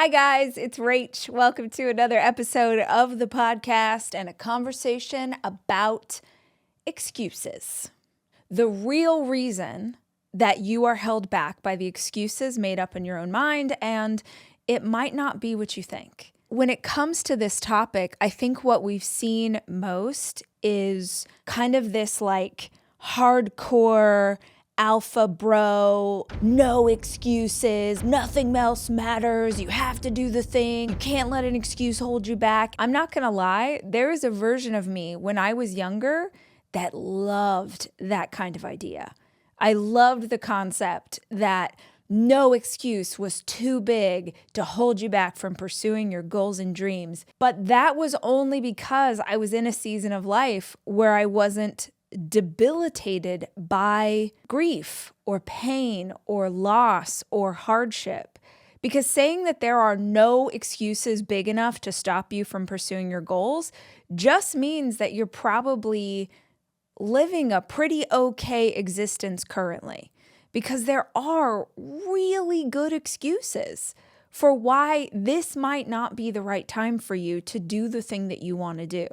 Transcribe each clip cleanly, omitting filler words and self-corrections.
Hi guys, it's Rach. Welcome to another episode of the podcast and a conversation about excuses. The real reason that you are held back by the excuses made up in your own mind, and it might not be what you think. When it comes to this topic, I think what we've seen most is kind of this like hardcore alpha bro, no excuses, nothing else matters, you have to do the thing, you can't let an excuse hold you back. I'm not gonna lie, there is a version of me when I was younger that loved that kind of idea. I loved the concept that no excuse was too big to hold you back from pursuing your goals and dreams. But that was only because I was in a season of life where I wasn't debilitated by grief or pain or loss or hardship. Because saying that there are no excuses big enough to stop you from pursuing your goals just means that you're probably living a pretty okay existence currently. Because there are really good excuses for why this might not be the right time for you to do the thing that you want to do.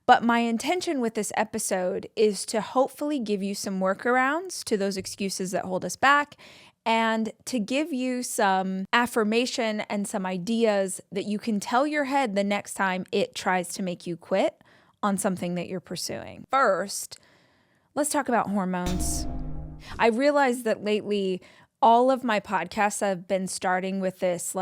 But my intention with this episode is to hopefully give you some workarounds to those excuses that hold us back and to give you some affirmation and some ideas that you can tell your head the next time it tries to make you quit on something that you're pursuing. First, let's talk about hormones. I realized that lately, all of my podcasts have been starting with this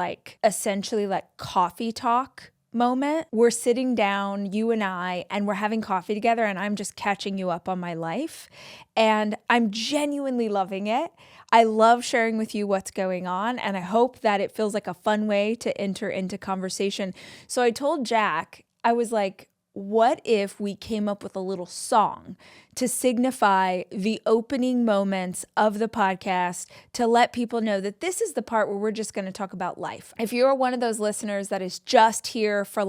essentially coffee talk moment. We're sitting down, you and I, and we're having coffee together, and I'm just catching you up on my life. And I'm genuinely loving it. I love sharing with you what's going on, and I hope that it feels like a fun way to enter into conversation. So I told Jack, I was like, what if we came up with a little song to signify the opening moments of the podcast to let people know that this is the part where we're just going to talk about life. If you're one of those listeners that is just here for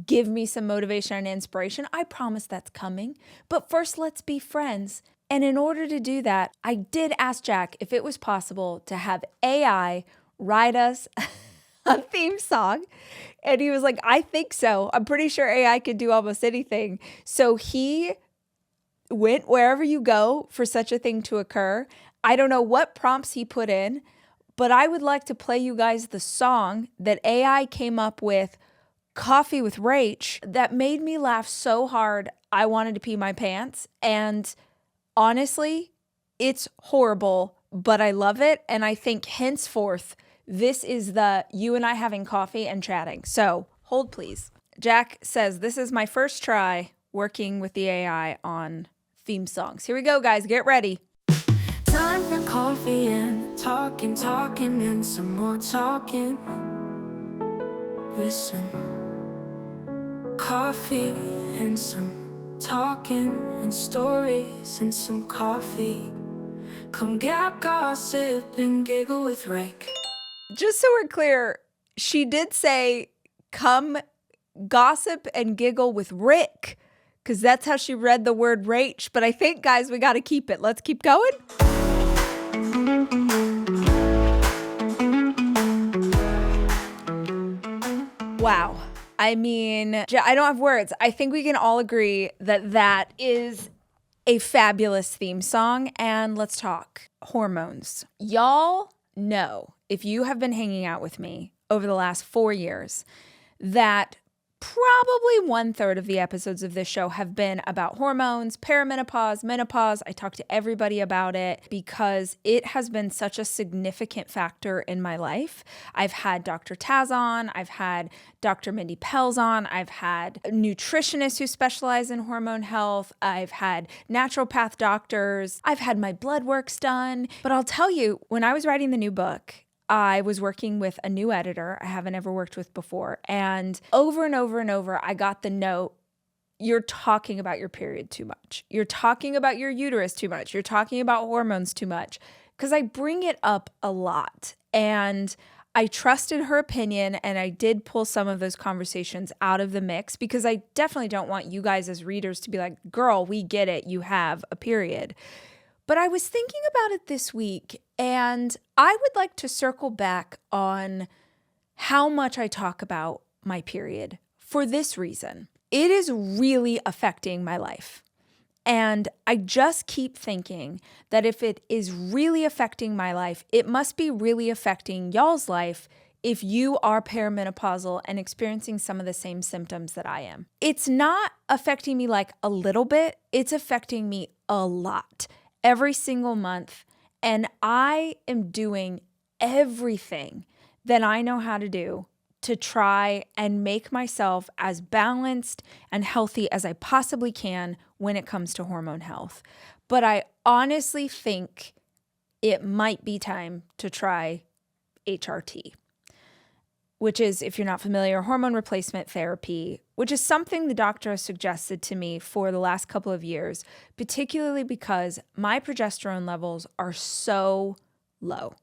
give me some motivation and inspiration, I promise that's coming. But first, let's be friends. And in order to do that, I did ask Jack if it was possible to have AI write us a theme song. And he was like, I think so. I'm pretty sure AI could do almost anything. So he went wherever you go for such a thing to occur. I don't know what prompts he put in, but I would like to play you guys the song that AI came up with, Coffee with Rach, that made me laugh so hard I wanted to pee my pants. And honestly, it's horrible, but I love it. And I think henceforth, this is the you and I having coffee and chatting. So hold please. Jack says, this is my first try working with the AI on theme songs. Here we go, guys. Get ready. Time for coffee and talking and some more talking. Listen, coffee and some talking and stories and some coffee. Come get gossip and giggle with Rick. Just so we're clear, she did say, come gossip and giggle with Rick, because that's how she read the word Rach. But I think, guys, we got to keep it. Let's keep going. Wow. I mean, I don't have words. I think we can all agree that that is a fabulous theme song. And let's talk hormones. Y'all know, if you have been hanging out with me over the last 4 years, that probably 1/3 of the episodes of this show have been about hormones, perimenopause, menopause. I talk to everybody about it because it has been such a significant factor in my life. I've had Dr. Taz on, I've had Dr. Mindy Pelz on, I've had nutritionists who specialize in hormone health, I've had naturopath doctors, I've had my blood works done. But I'll tell you, when I was writing the new book, I was working with a new editor I haven't ever worked with before. And over and over and over, I got the note, you're talking about your period too much. You're talking about your uterus too much. You're talking about hormones too much. Because I bring it up a lot. And I trusted her opinion, and I did pull some of those conversations out of the mix because I definitely don't want you guys as readers to be like, girl, we get it. You have a period. But I was thinking about it this week, and I would like to circle back on how much I talk about my period for this reason. It is really affecting my life. And I just keep thinking that if it is really affecting my life, it must be really affecting y'all's life if you are perimenopausal and experiencing some of the same symptoms that I am. It's not affecting me like a little bit, it's affecting me a lot every single month. And I am doing everything that I know how to do to try and make myself as balanced and healthy as I possibly can when it comes to hormone health. But I honestly think it might be time to try HRT, which is, if you're not familiar, hormone replacement therapy, which is something the doctor has suggested to me for the last couple of years, particularly because my progesterone levels are so low.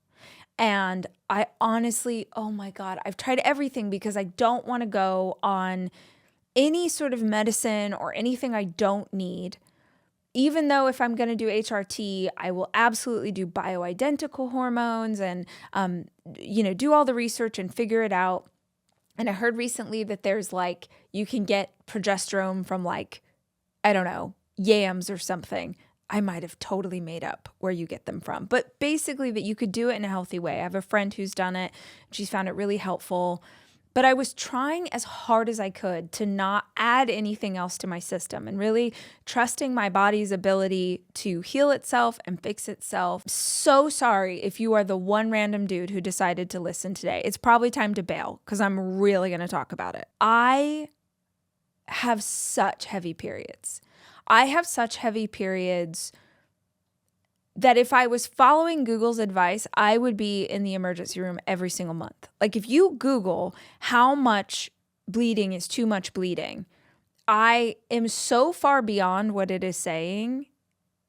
And I honestly, oh my God, I've tried everything because I don't want to go on any sort of medicine or anything I don't need. Even though if I'm going to do HRT, I will absolutely do bioidentical hormones and, do all the research and figure it out. And I heard recently that there's you can get progesterone from I don't know, yams or something. I might have totally made up where you get them from, but basically that you could do it in a healthy way. I have a friend who's done it. She's found it really helpful, but I was trying as hard as I could to not add anything else to my system and really trusting my body's ability to heal itself and fix itself. So sorry if you are the one random dude who decided to listen today. It's probably time to bail because I'm really going to talk about it. I have such heavy periods. I have such heavy periods that if I was following Google's advice, I would be in the emergency room every single month. If you Google how much bleeding is too much bleeding, I am so far beyond what it is saying.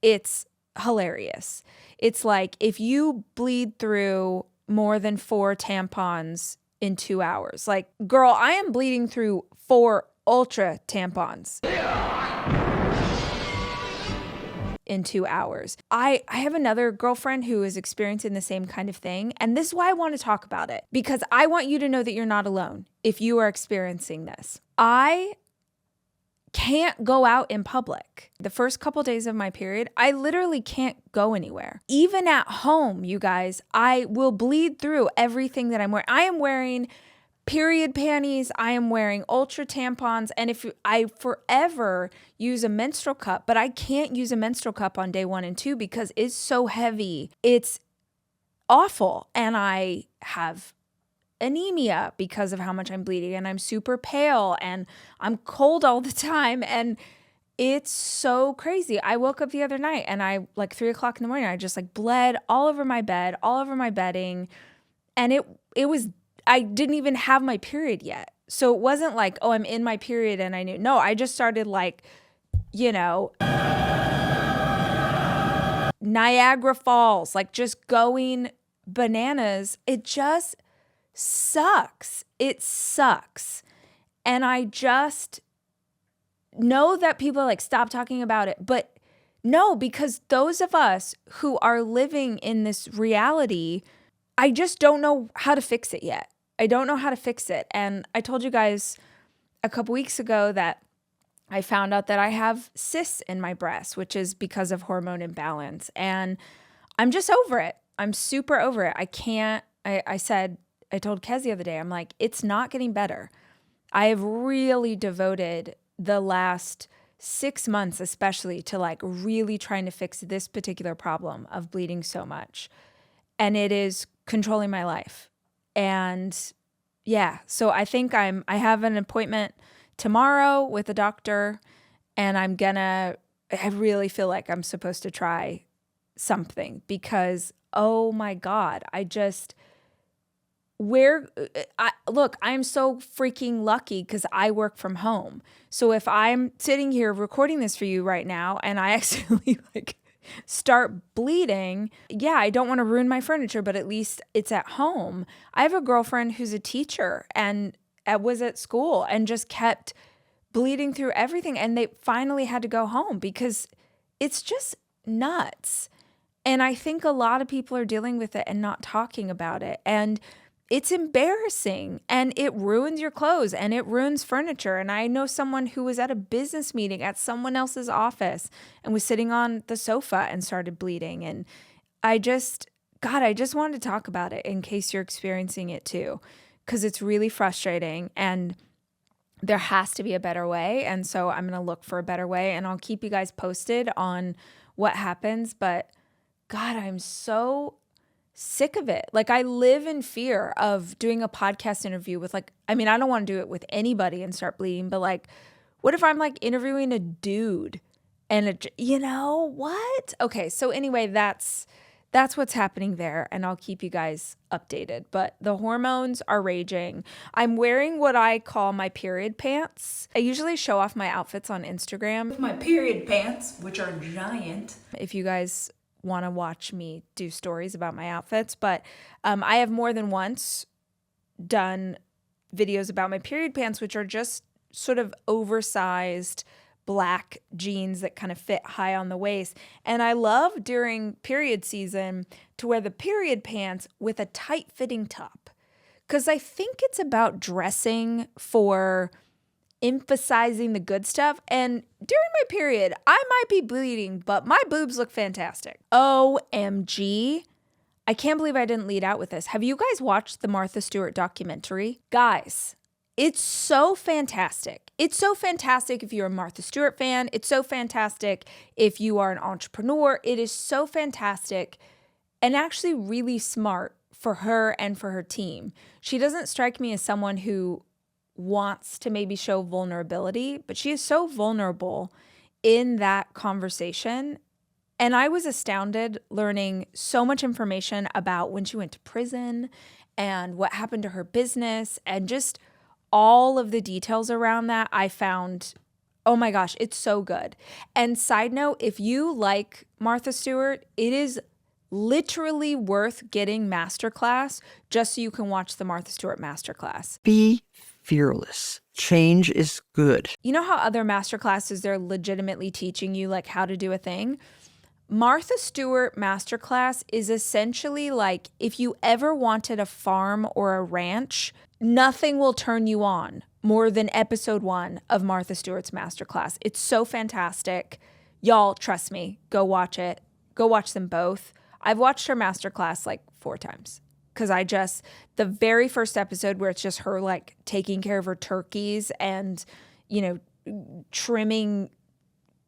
It's hilarious. It's like if you bleed through more than 4 tampons in 2 hours, girl, I am bleeding through 4 ultra tampons in 2 hours. I have another girlfriend who is experiencing the same kind of thing. And this is why I want to talk about it, because I want you to know that you're not alone if you are experiencing this. I can't go out in public. The first couple days of my period, I literally can't go anywhere. Even at home, you guys, I will bleed through everything that I'm wearing. I am wearing period panties, I am wearing ultra tampons, and if I forever use a menstrual cup, but I can't use a menstrual cup on day 1 and 2 because it's so heavy. It's awful. And I have anemia because of how much I'm bleeding, and I'm super pale and I'm cold all the time. And it's so crazy. I woke up the other night and 3:00 in the morning, I just bled all over my bed, all over my bedding. And it was, I didn't even have my period yet. So it wasn't oh, I'm in my period and I knew. No, I just started Niagara Falls, just going bananas. It just sucks. It sucks. And I just know that people stop talking about it. But no, because those of us who are living in this reality, I just don't know how to fix it yet. I don't know how to fix it. And I told you guys a couple weeks ago that I found out that I have cysts in my breast, which is because of hormone imbalance. And I'm just over it. I'm super over it. I can't, I told Kez the other day, I'm it's not getting better. I have really devoted the last 6 months, especially, to really trying to fix this particular problem of bleeding so much. And it is controlling my life. And yeah, so I think I have an appointment tomorrow with a doctor, and I really feel like I'm supposed to try something because, oh my God, I'm so freaking lucky because I work from home. So if I'm sitting here recording this for you right now and I accidentally start bleeding, yeah, I don't want to ruin my furniture, but at least it's at home. I have a girlfriend who's a teacher and was at school and just kept bleeding through everything. And they finally had to go home because it's just nuts. And I think a lot of people are dealing with it and not talking about it. And it's embarrassing and it ruins your clothes and it ruins furniture. And I know someone who was at a business meeting at someone else's office and was sitting on the sofa and started bleeding. And I just wanted to talk about it in case you're experiencing it too, because it's really frustrating and there has to be a better way. And so I'm going to look for a better way and I'll keep you guys posted on what happens. But God, I'm so sick of it. Like, I live in fear of doing a podcast interview with I don't want to do it with anybody and start bleeding, but like, what if I'm like interviewing a dude and what? Okay. So anyway, that's what's happening there, and I'll keep you guys updated. But the hormones are raging. I'm wearing what I call my period pants. I usually show off my outfits on Instagram with my period pants, which are giant. If you guys want to watch me do stories about my outfits, but I have more than once done videos about my period pants, which are just sort of oversized black jeans that kind of fit high on the waist. And I love during period season to wear the period pants with a tight fitting top, because I think it's about dressing for emphasizing the good stuff. And during my period, I might be bleeding, but my boobs look fantastic. OMG. I can't believe I didn't lead out with this. Have you guys watched the Martha Stewart documentary? Guys, it's so fantastic. It's so fantastic if you're a Martha Stewart fan. It's so fantastic if you are an entrepreneur. It is so fantastic and actually really smart for her and for her team. She doesn't strike me as someone who wants to maybe show vulnerability, but she is so vulnerable in that conversation. And I was astounded learning so much information about when she went to prison and what happened to her business and just all of the details around that. I found, oh my gosh, it's so good. And side note, if you like Martha Stewart, it is literally worth getting masterclass just so you can watch the Martha Stewart masterclass. Be fearless. Change is good. You know how other masterclasses, they're legitimately teaching you like how to do a thing? Martha Stewart masterclass is essentially like if you ever wanted a farm or a ranch, nothing will turn you on more than episode 1 of Martha Stewart's masterclass. It's so fantastic. Y'all, trust me, go watch it. Go watch them both. I've watched her masterclass like 4 times because the very first episode where it's just her like taking care of her turkeys and, trimming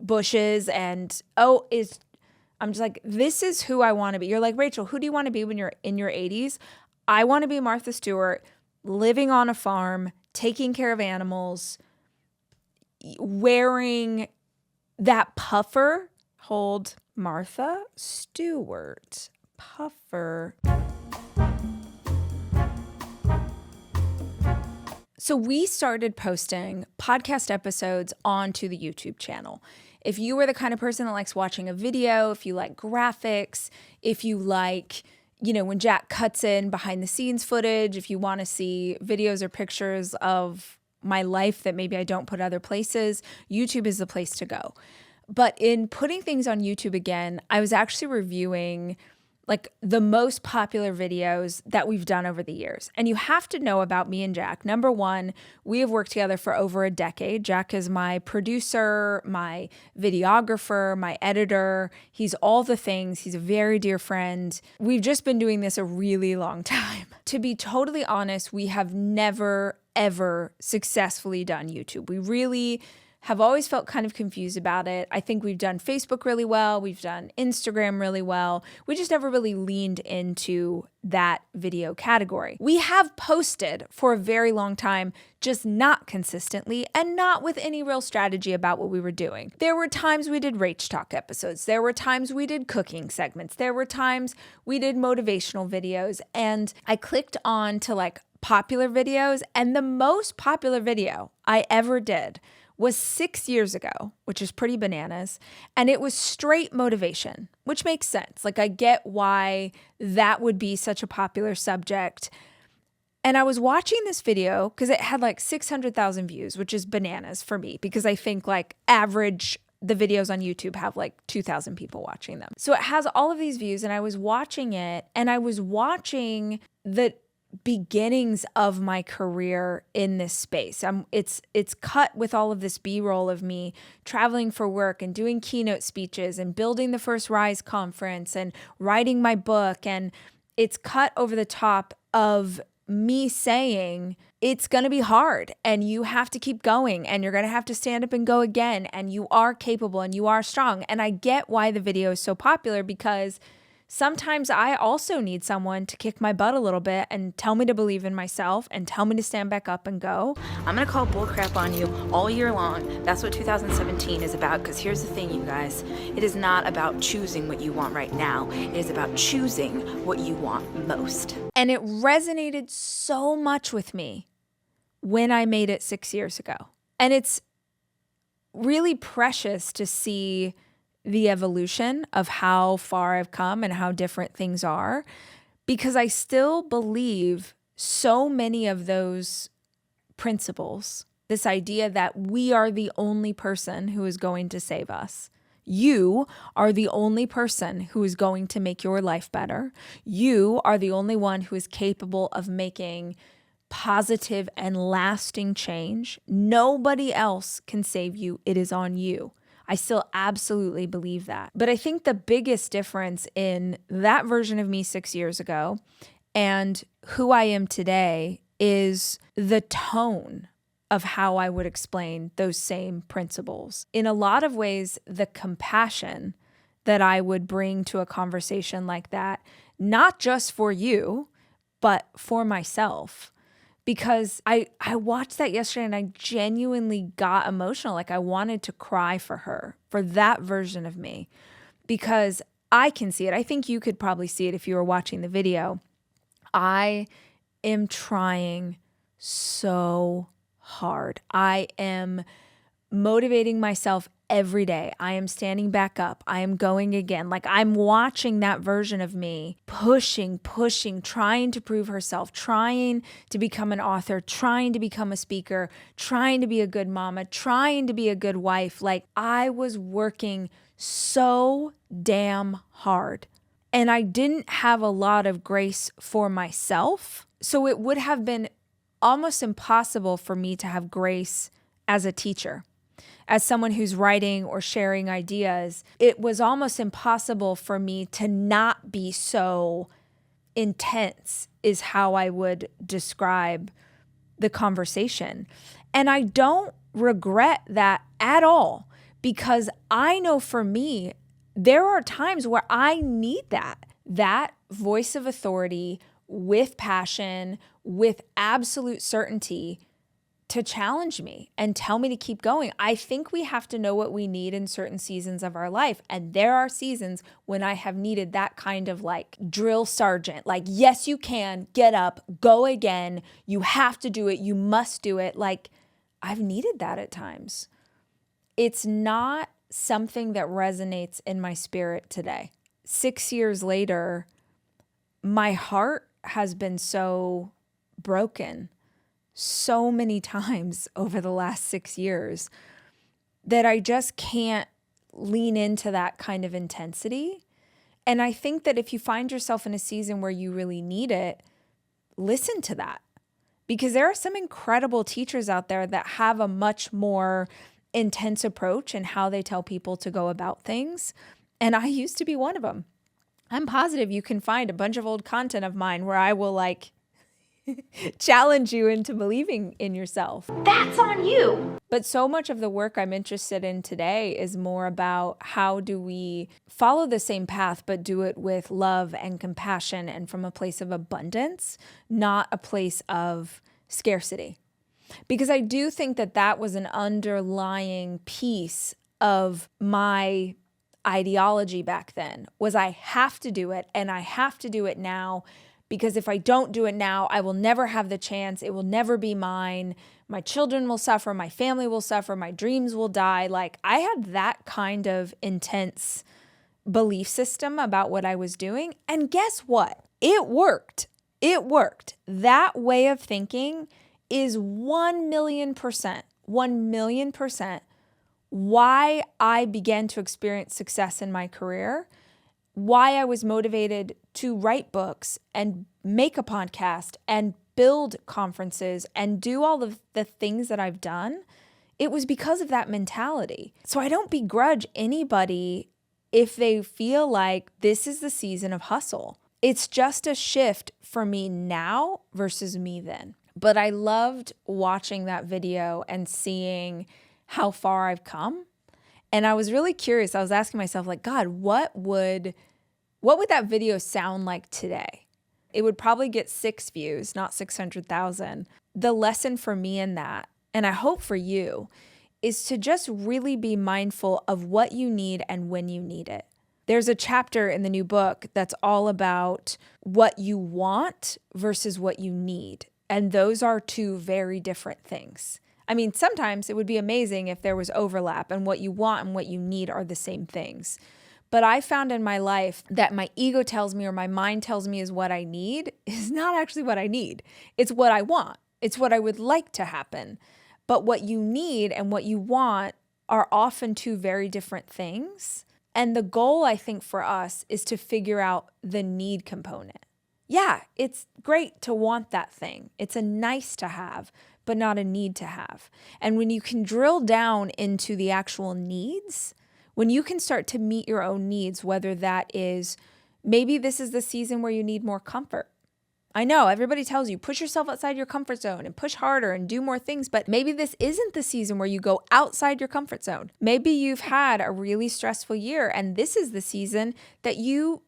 bushes and, I'm just like, this is who I want to be. You're like, Rachel, who do you want to be when you're in your 80s? I want to be Martha Stewart, living on a farm, taking care of animals, wearing that puffer. Hold, Martha Stewart, puffer. So we started posting podcast episodes onto the YouTube channel. If you are the kind of person that likes watching a video, if you like graphics, if you like, when Jack cuts in behind the scenes footage, if you want to see videos or pictures of my life that maybe I don't put other places, YouTube is the place to go. But in putting things on YouTube again, I was actually reviewing like the most popular videos that we've done over the years. And you have to know about me and Jack. Number one, we have worked together for over a decade. Jack is my producer, my videographer, my editor. He's all the things. He's a very dear friend. We've just been doing this a really long time. To be totally honest, we have never, ever successfully done YouTube. We really have always felt kind of confused about it. I think we've done Facebook really well. We've done Instagram really well. We just never really leaned into that video category. We have posted for a very long time, just not consistently and not with any real strategy about what we were doing. There were times we did RACH talk episodes. There were times we did cooking segments. There were times we did motivational videos. And I clicked on to like popular videos, and the most popular video I ever did was 6 years ago, which is pretty bananas. And it was straight motivation, which makes sense. Like, I get why that would be such a popular subject. And I was watching this video because it had like 600,000 views, which is bananas for me because I think like average the videos on YouTube have like 2,000 people watching them. So it has all of these views, and I was watching it, and I was watching the beginnings of my career in this space. It's cut with all of this B-roll of me traveling for work and doing keynote speeches and building the first Rise conference and writing my book. And it's cut over the top of me saying it's going to be hard and you have to keep going and you're going to have to stand up and go again and you are capable and you are strong. And I get why the video is so popular, because sometimes I also need someone to kick my butt a little bit and tell me to believe in myself and tell me to stand back up and go. I'm gonna call bullcrap on you all year long. That's what 2017 is about, because here's the thing, you guys. It is not about choosing what you want right now. It is about choosing what you want most. And it resonated so much with me when I made it 6 years ago. And it's really precious to see the evolution of how far I've come and how different things are, because I still believe so many of those principles, this idea that we are the only person who is going to save us. You are the only person who is going to make your life better. You are the only one who is capable of making positive and lasting change. Nobody else can save you. It is on you. I still absolutely believe that. But I think the biggest difference in that version of me 6 years ago and who I am today is the tone of how I would explain those same principles. In a lot of ways, the compassion that I would bring to a conversation like that, not just for you, but for myself. Because I watched that yesterday and I genuinely got emotional. Like I wanted to cry for her, for that version of me, because I can see it. I think you could probably see it if you were watching the video. I am trying so hard. I am motivating myself every day. I am standing back up. I am going again. Like I'm watching that version of me pushing, trying to prove herself, trying to become an author, trying to become a speaker, trying to be a good mama, trying to be a good wife. Like I was working so damn hard. And I didn't have a lot of grace for myself. So it would have been almost impossible for me to have grace as a teacher. As someone who's writing or sharing ideas, it was almost impossible for me to not be so intense, is how I would describe the conversation. And I don't regret that at all, because I know for me, there are times where I need that voice of authority with passion, with absolute certainty, to challenge me and tell me to keep going. I think we have to know what we need in certain seasons of our life. And there are seasons when I have needed that kind of like drill sergeant, like, yes, you can, get up, go again. You have to do it. You must do it. Like I've needed that at times. It's not something that resonates in my spirit today. 6 years later, my heart has been so broken so many times over the last 6 years that I just can't lean into that kind of intensity. And I think that if you find yourself in a season where you really need it, listen to that, because there are some incredible teachers out there that have a much more intense approach in how they tell people to go about things. And I used to be one of them. I'm positive you can find a bunch of old content of mine where I will like challenge you into believing in yourself. That's on you. But so much of the work I'm interested in today is more about how do we follow the same path, but do it with love and compassion and from a place of abundance, not a place of scarcity. Because I do think that that was an underlying piece of my ideology back then, was I have to do it and I have to do it now. Because if I don't do it now, I will never have the chance. It will never be mine. My children will suffer. My family will suffer. My dreams will die. Like I had that kind of intense belief system about what I was doing. And guess what? It worked. It worked. That way of thinking is 1,000,000% why I began to experience success in my career why I was motivated to write books and make a podcast and build conferences and do all of the things that I've done, it was because of that mentality. So I don't begrudge anybody if they feel like this is the season of hustle. It's just a shift for me now versus me then. But I loved watching that video and seeing how far I've come. And I was really curious. I was asking myself, like, God, what would that video sound like today? It would probably get 6 views, not 600,000. The lesson for me in that, and I hope for you, is to just really be mindful of what you need and when you need it. There's a chapter in the new book that's all about what you want versus what you need. And those are two very different things. I mean, sometimes it would be amazing if there was overlap and what you want and what you need are the same things. But I found in my life that my ego tells me or my mind tells me is what I need is not actually what I need. It's what I want. It's what I would like to happen. But what you need and what you want are often two very different things. And the goal, I think, for us is to figure out the need component. Yeah, it's great to want that thing. It's a nice to have, but not a need to have. And when you can drill down into the actual needs, when you can start to meet your own needs, whether that is maybe this is the season where you need more comfort. I know everybody tells you push yourself outside your comfort zone and push harder and do more things, but maybe this isn't the season where you go outside your comfort zone. Maybe you've had a really stressful year and this is the season that you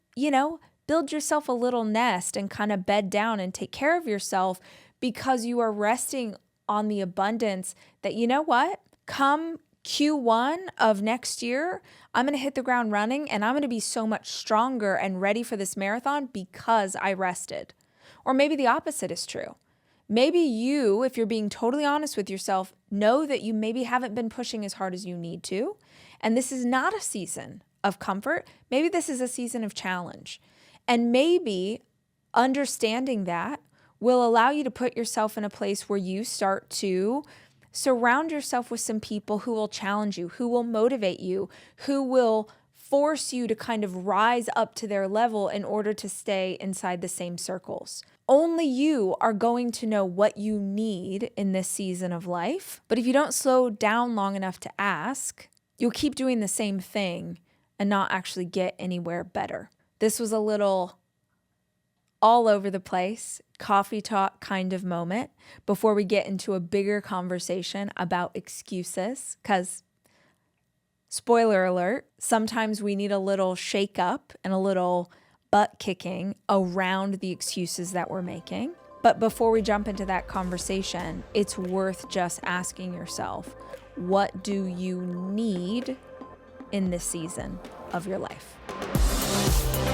build yourself a little nest and kind of bed down and take care of yourself because you are resting on the abundance that, you know what, come Q1 of next year, I'm going to hit the ground running and I'm going to be so much stronger and ready for this marathon because I rested. Or maybe the opposite is true. Maybe you, if you're being totally honest with yourself, know that you maybe haven't been pushing as hard as you need to. And this is not a season of comfort. Maybe this is a season of challenge. And maybe understanding that will allow you to put yourself in a place where you start to surround yourself with some people who will challenge you, who will motivate you, who will force you to kind of rise up to their level in order to stay inside the same circles. Only you are going to know what you need in this season of life. But if you don't slow down long enough to ask, you'll keep doing the same thing and not actually get anywhere better. This was a little all over the place, coffee talk kind of moment before we get into a bigger conversation about excuses. Because, spoiler alert, sometimes we need a little shake up and a little butt kicking around the excuses that we're making. But before we jump into that conversation, it's worth just asking yourself, what do you need in this season of your life?